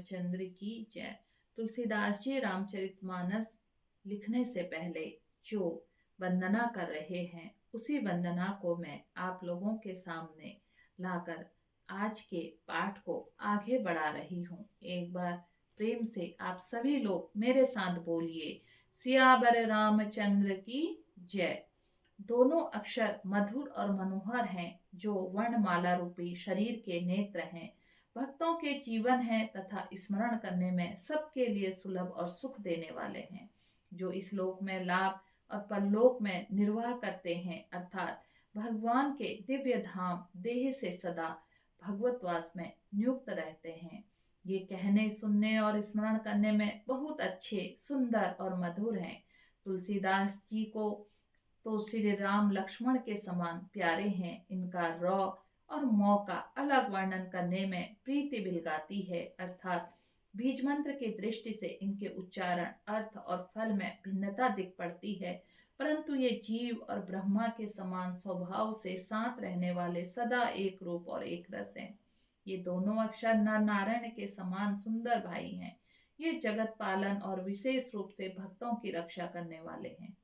रामचंद्र की जय। तुलसीदास जी रामचरितमानस लिखने से पहले जो वंदना कर रहे हैं, उसी वंदना को मैं आप लोगों के सामने लाकर आज के पाठ को आगे बढ़ा रही हूँ। एक बार प्रेम से आप सभी लोग मेरे साथ बोलिए, सियावर रामचंद्र की जय। दोनों अक्षर मधुर और मनोहर हैं, जो वर्णमाला रूपी शरीर के नेत्र हैं, भक्तों के जीवन हैं तथा स्मरण करने में सबके लिए सुलभ और सुख देने वाले हैं, जो इस लोक में लाभ और परलोक में निर्वाह करते हैं, अर्थात भगवान के दिव्य धाम देह से सदा भगवतवास में नियुक्त रहते हैं। ये कहने, सुनने और स्मरण करने में बहुत अच्छे, सुंदर और मधुर हैं। तुलसीदास जी को तो श्री राम लक्ष्मण के समान प्यारे हैं। इनका रॉ और मौ का अलग वर्णन करने में प्रीति बिलगाती है, अर्थात बीज मंत्र की दृष्टि से इनके उच्चारण, अर्थ और फल में भिन्नता दिख पड़ती है, परंतु ये जीव और ब्रह्मा के समान स्वभाव से साथ रहने वाले सदा एक रूप और एक रस हैं। ये दोनों अक्षर नर नारायण के समान सुंदर भाई हैं। ये जगत पालन और विशेष रूप से भक्तों की रक्षा करने वाले हैं।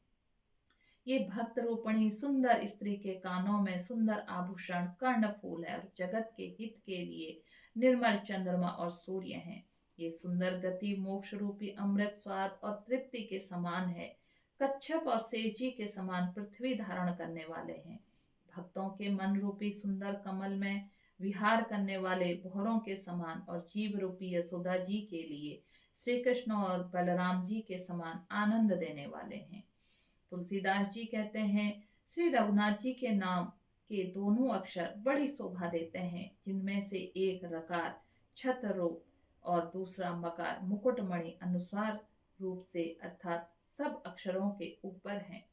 ये भक्त रूपणी सुंदर स्त्री के कानों में सुंदर आभूषण कर्णफूल है और जगत के हित के लिए निर्मल चंद्रमा और सूर्य हैं। ये सुंदर गति मोक्ष रूपी अमृत स्वाद और तृप्ति के समान है। कच्छप और शेष जी के समान पृथ्वी धारण करने वाले हैं। भक्तों के मन रूपी सुंदर कमल में विहार करने वाले भौरों के समान और जीव रूपी यशोदा जी के लिए श्री कृष्ण और बलराम जी के समान आनंद देने वाले हैं। तुलसीदास जी कहते हैं, श्री रघुनाथ जी के नाम के दोनों अक्षर बड़ी शोभा देते हैं, जिनमें से एक रकार छत्र रूप और दूसरा मकार मुकुटमणि अनुस्वार रूप से, अर्थात सब अक्षरों के ऊपर हैं।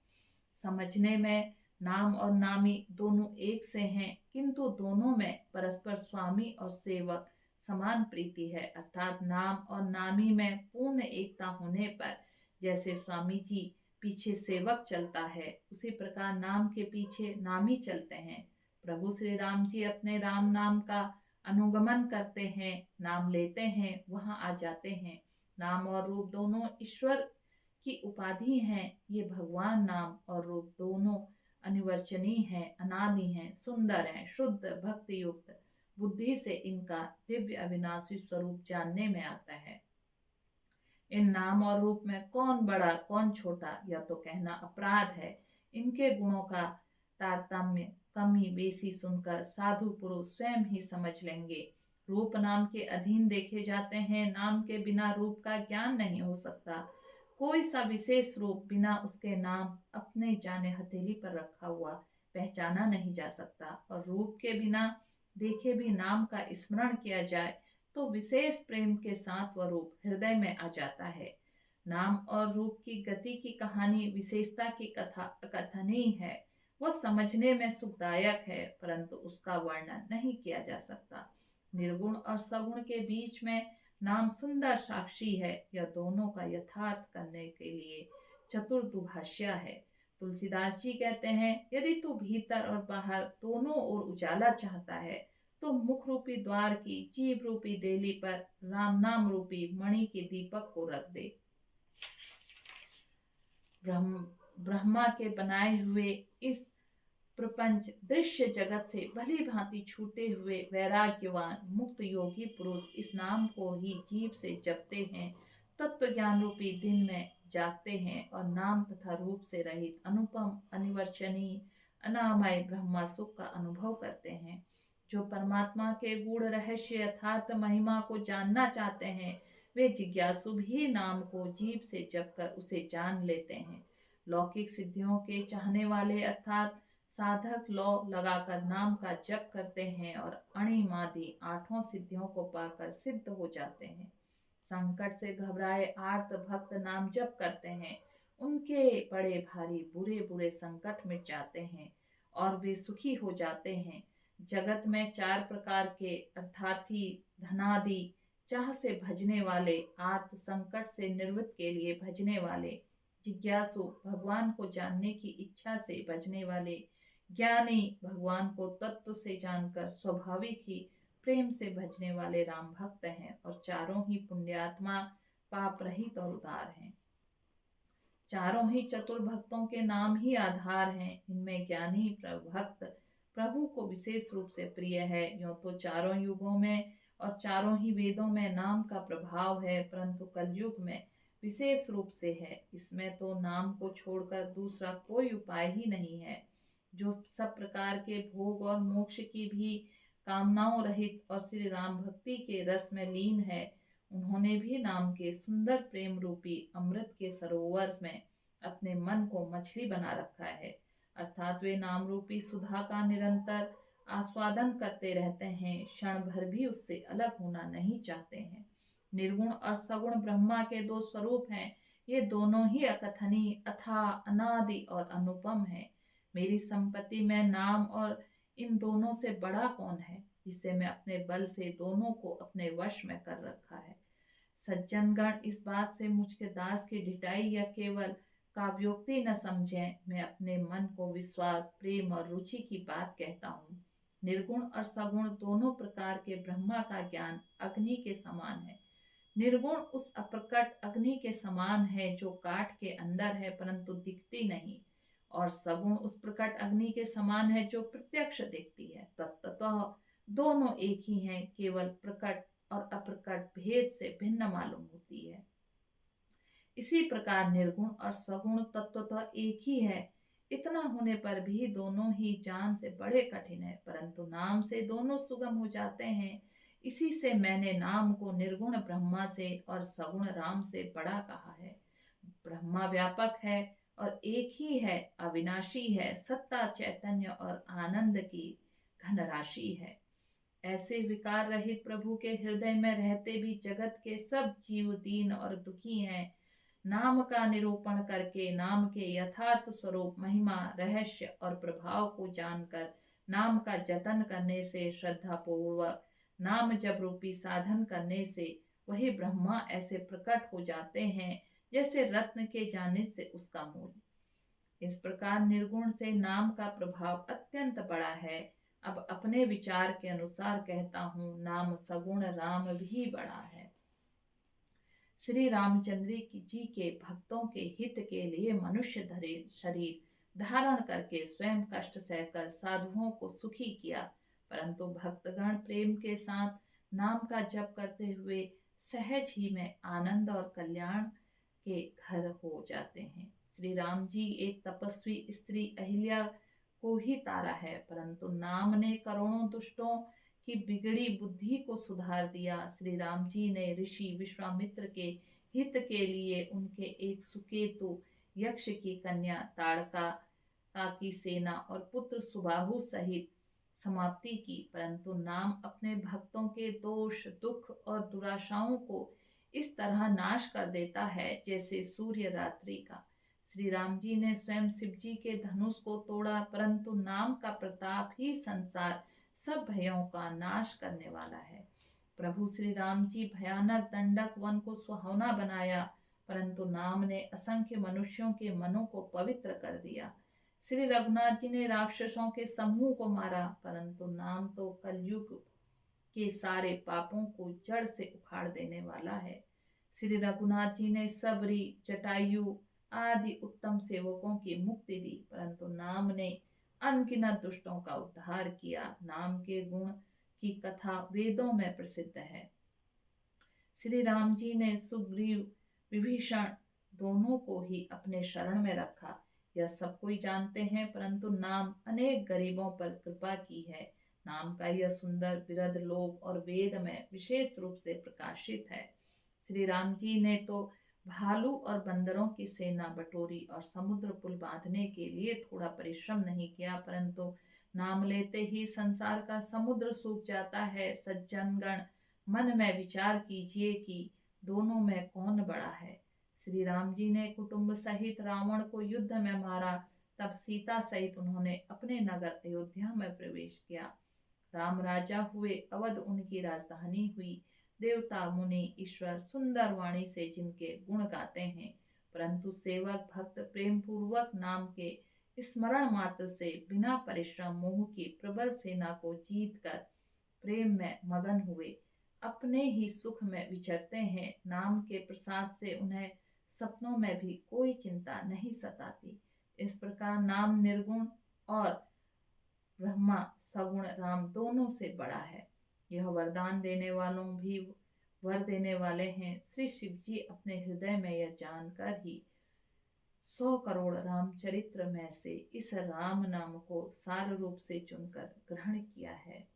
समझने में नाम और नामी दोनों एक से हैं, किंतु दोनों में परस्पर स्वामी और सेवक समान प्रीति है, अर्थात नाम और नामी में पूर्ण एकता होने पर जैसे स्वामी जी पीछे सेवक चलता है, उसी प्रकार नाम के पीछे नामी चलते हैं। प्रभु श्री राम जी अपने राम नाम का अनुगमन करते हैं, नाम लेते हैं, वहां आ जाते हैं। नाम और रूप दोनों ईश्वर की उपाधि हैं। ये भगवान नाम और रूप दोनों अनिवर्चनीय हैं, अनादि हैं, सुंदर हैं, शुद्ध भक्ति युक्त बुद्धि से इनका दिव्य अविनाशी स्वरूप जानने में आता है। इन नाम और रूप में कौन बड़ा कौन छोटा, यह तो कहना अपराध है। इनके गुणों का तारतम्य कमी बेसी सुनकर साधु पुरुष स्वयं ही समझ लेंगे। रूप नाम के अधीन देखे जाते हैं, नाम के बिना रूप का ज्ञान नहीं हो सकता। कोई सा विशेष रूप बिना उसके नाम अपने जाने हथेली पर रखा हुआ पहचाना नहीं जा सकता, और रूप के बिना देखे भी नाम का स्मरण किया जाए तो विशेष प्रेम के साथ वह रूप हृदय में आ जाता है। नाम और रूप की गति की कहानी विशेषता की कथा कथनीय है। वह समझने में सुखदायक है, परंतु उसका वर्णन नहीं किया जा सकता। निर्गुण और सगुण के बीच में नाम सुंदर साक्षी है। यह दोनों का यथार्थ करने के लिए चतुर दुभाषिया है। तुलसीदास जी कहते हैं, यदि तू भीतर और बाहर दोनों ओर उजाला चाहता है तो मुख रूपी द्वार की जीभ रूपी देली पर राम नाम रूपी मणि के दीपक को रख दे। ब्रह्मा के बनाए हुए इस प्रपंच दृश्य जगत से भली भांति छूटे हुए वैराग्यवान मुक्त योगी पुरुष इस नाम को ही जीभ से जपते हैं, तत्व ज्ञान रूपी दिन में जागते हैं और नाम तथा रूप से रहित अनुपम अनिवर्चनीय अनामय ब्रह्मा सुख का अनुभव करते हैं। जो परमात्मा के गूढ़ रहस्य यथार्थ महिमा को जानना चाहते हैं, वे जिज्ञासु भी नाम को जीभ से जपकर उसे जान लेते हैं। लौकिक सिद्धियों के चाहने वाले अर्थात साधक लौ लगाकर नाम का जप करते हैं और अणिमादि आठों सिद्धियों को पाकर सिद्ध हो जाते हैं। संकट से घबराए आर्त भक्त नाम जप करते हैं, उनके बड़े भारी बुरे बुरे संकट मिट जाते हैं और वे सुखी हो जाते हैं। जगत में चार प्रकार के अर्थार्थी धनादि चाह से भजने वाले, आर्त संकट से निवृत्त के लिए भजने वाले, जिज्ञासु भगवान को जानने की इच्छा से भजने वाले, ज्ञानी भगवान को तत्व से जानकर स्वाभाविक ही प्रेम से भजने वाले राम भक्त हैं, और चारों ही पुण्यात्मा पाप रहित और उदार हैं। चारों ही चतुर भक्तों के नाम ही आधार हैं। इनमें ज्ञानी भक्त प्रभु को विशेष रूप से प्रिय है। यूं तो चारों युगों में और चारों ही वेदों में नाम का प्रभाव है, परंतु कलयुग में विशेष रूप से है। इसमें तो नाम को छोड़कर दूसरा कोई उपाय ही नहीं है। जो सब प्रकार के भोग और मोक्ष की भी कामनाओं रहित और श्री राम भक्ति के रस में लीन है, उन्होंने भी नाम के सुंदर प्रेम रूपी अमृत के सरोवर में अपने मन को मछली बना रखा है। अर्थात वे नाम रूपी सुधा का निरंतर आस्वादन करते रहते हैं, क्षण भर भी उससे अलग होना नहीं चाहते हैं। निर्गुण और सगुण ब्रह्मा के दो स्वरूप हैं। ये दोनों ही अकथनीय, अथाह, अनादि और अनुपम है। मेरी संपत्ति में नाम और इन दोनों से बड़ा कौन है, जिसे मैं अपने बल से दोनों को अपने वश में कर रखा है। सज्जनगण इस बात से मुझके दास की ढिठाई या केवल काव्योक्ति न समझें। मैं अपने मन को विश्वास, प्रेम और रुचि की बात कहता हूँ। निर्गुण और सगुण दोनों प्रकार के ब्रह्मा का ज्ञान अग्नि के समान है। निर्गुण उस अप्रकट अग्नि के समान है जो काठ के अंदर है परंतु दिखती नहीं, और सगुण उस प्रकट अग्नि के समान है जो प्रत्यक्ष दिखती है। तत्वतः दोनों एक ही हैं, केवल प्रकट और अप्रकट भेद से भिन्न मालूम होती है। इसी प्रकार निर्गुण और सगुण तत्वतः एक ही है। इतना होने पर भी दोनों ही जान से बड़े कठिन है, परंतु नाम से दोनों सुगम हो जाते हैं। इसी से मैंने नाम को निर्गुण ब्रह्मा से और सगुण राम से बड़ा कहा है। ब्रह्मा व्यापक है और एक ही है, अविनाशी है, सत्ता, चैतन्य और आनंद की धनराशि है। ऐसे विकार रहित प्रभु के हृदय में रहते भी जगत के सब जीव दीन और दुखी हैं। नाम का निरूपण करके नाम के यथार्थ स्वरूप, महिमा, रहस्य और प्रभाव को जानकर नाम का जतन करने से, श्रद्धा पूर्वक नाम जप रूपी साधन करने से वही ब्रह्मा ऐसे प्रकट हो जाते हैं जैसे रत्न के जाने से उसका मूल। इस प्रकार निर्गुण से नाम का प्रभाव अत्यंत बड़ा है। अब अपने विचार के अनुसार कहता हूँ, नाम सगुण राम भी बड़ा है। श्री रामचंद्र जी के भक्तों के हित के लिए मनुष्य शरीर धारण करके स्वयं कष्ट सहकर साधुओं को सुखी किया, परंतु भक्तगण प्रेम के साथ नाम का जप करते हुए सहज ही में आनंद और कल्याण के घर हो जाते हैं। श्री राम जी एक तपस्वी स्त्री अहिल्या को ही तारा है, परंतु नाम ने करोड़ों दुष्टों की बिगड़ी बुद्धि को सुधार दिया। श्री राम जी ने ऋषि विश्वामित्र के हित के लिए उनके एक सुकेतु यक्ष की कन्या ताड़का की सेना और पुत्र सुबाहु सहित समाप्ति की, परंतु नाम अपने भक्तों के दोष, दुख और दुराशाओं को इस तरह नाश कर देता है जैसे सूर्य रात्रि का। श्री राम जी ने स्वयं शिव जी के धनुष को तोड़ा, परंतु नाम का प्रताप ही संसार सब भयों का नाश करने वाला है। प्रभु श्री राम जी भयानक दंडक वन को सुहावना बनाया, परंतु नाम ने असंख्य मनुष्यों के मनों को पवित्र कर दिया। श्री रघुनाथ जी ने राक्षसों के समूह को मारा, परंतु नाम तो कलयुग के सारे पापों को जड़ से उखाड़ देने वाला है। श्री रघुनाथ जी ने सबरी, जटायु आदि उत्तम सेवकों की मुक्ति दी, परंतु नाम ने अनगिनत दुष्टों का उद्धार किया। नाम के गुण की कथा वेदों में प्रसिद्ध है। श्री राम जी ने सुग्रीव, विभीषण दोनों को ही अपने शरण में रखा, यह सब कोई जानते हैं, परंतु नाम अनेक गरीबों पर कृपा की है। नाम का यह सुंदर विरध लोक और वेद में विशेष रूप से प्रकाशित है। श्री राम जी ने तो भालू और बंदरों की सेना बटोरी और समुद्र पुल बांधने के लिए थोड़ा परिश्रम नहीं किया, परंतु नाम लेते ही संसार का समुद्र सूख जाता है। सज्जनगण, मन में विचार कीजिए कि दोनों में कौन बड़ा है। श्री राम जी ने कुटुंब सहित रावण को युद्ध में मारा, तब सीता सहित उन्होंने अपने नगर अयोध्या में प्रवेश किया। राम राजा हुए, अवध उनकी राजधानी हुई। देवता, मुनि, ईश्वर सुंदर वाणी से जिनके गुण गाते हैं, परंतु सेवक भक्त प्रेम पूर्वक नाम के स्मरण मात्र से बिना परिश्रम मोह की प्रबल सेना को जीत कर प्रेम में मगन हुए। अपने ही सुख में विचरते हैं। नाम के प्रसाद से उन्हें सपनों में भी कोई चिंता नहीं सताती। इस प्रकार नाम निर्गुण और ब्रह्मा सगुण राम दोनों से बड़ा है। यह वरदान देने वालों भी वर देने वाले हैं। श्री शिव जी अपने हृदय में यह जानकर ही 100 करोड़ रामचरित्र में से इस राम नाम को सार रूप से चुनकर ग्रहण किया है।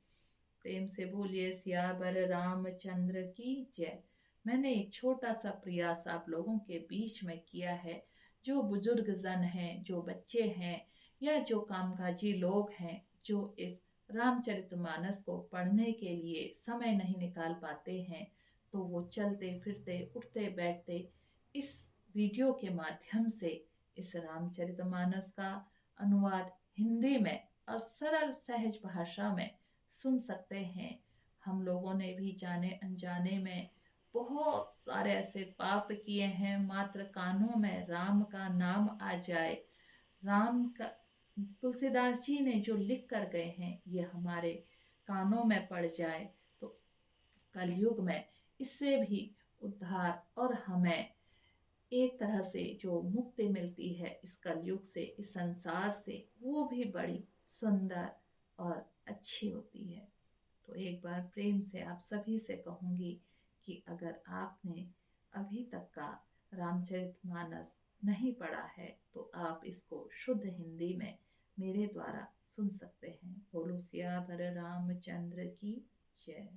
प्रेम से बोलिए सियावर रामचंद्र की जय। मैंने एक छोटा सा प्रयास आप लोगों के बीच में किया है। जो बुजुर्ग जन हैं, जो बच्चे हैं या जो कामकाजी लोग हैं, जो इस रामचरितमानस को पढ़ने के लिए समय नहीं निकाल पाते हैं, तो वो चलते फिरते उठते बैठते इस वीडियो के माध्यम से इस रामचरितमानस का अनुवाद हिंदी में और सरल सहज भाषा में सुन सकते हैं। हम लोगों ने भी जाने अनजाने में बहुत सारे ऐसे पाप किए हैं। मात्र कानों में राम का नाम आ जाए, राम का तुलसीदास जी ने जो लिख कर गए हैं ये हमारे कानों में पड़ जाए तो कलयुग में इससे भी उद्धार और हमें एक तरह से जो मुक्ति मिलती है इस कलयुग से, इस संसार से, वो भी बड़ी सुंदर और अच्छी होती है। तो एक बार प्रेम से आप सभी से कहूँगी कि अगर आपने अभी तक का रामचरितमानस नहीं पढ़ा है तो आप इसको शुद्ध हिंदी में मेरे द्वारा सुन सकते हैं। बोलो सियावर रामचंद्र की जय।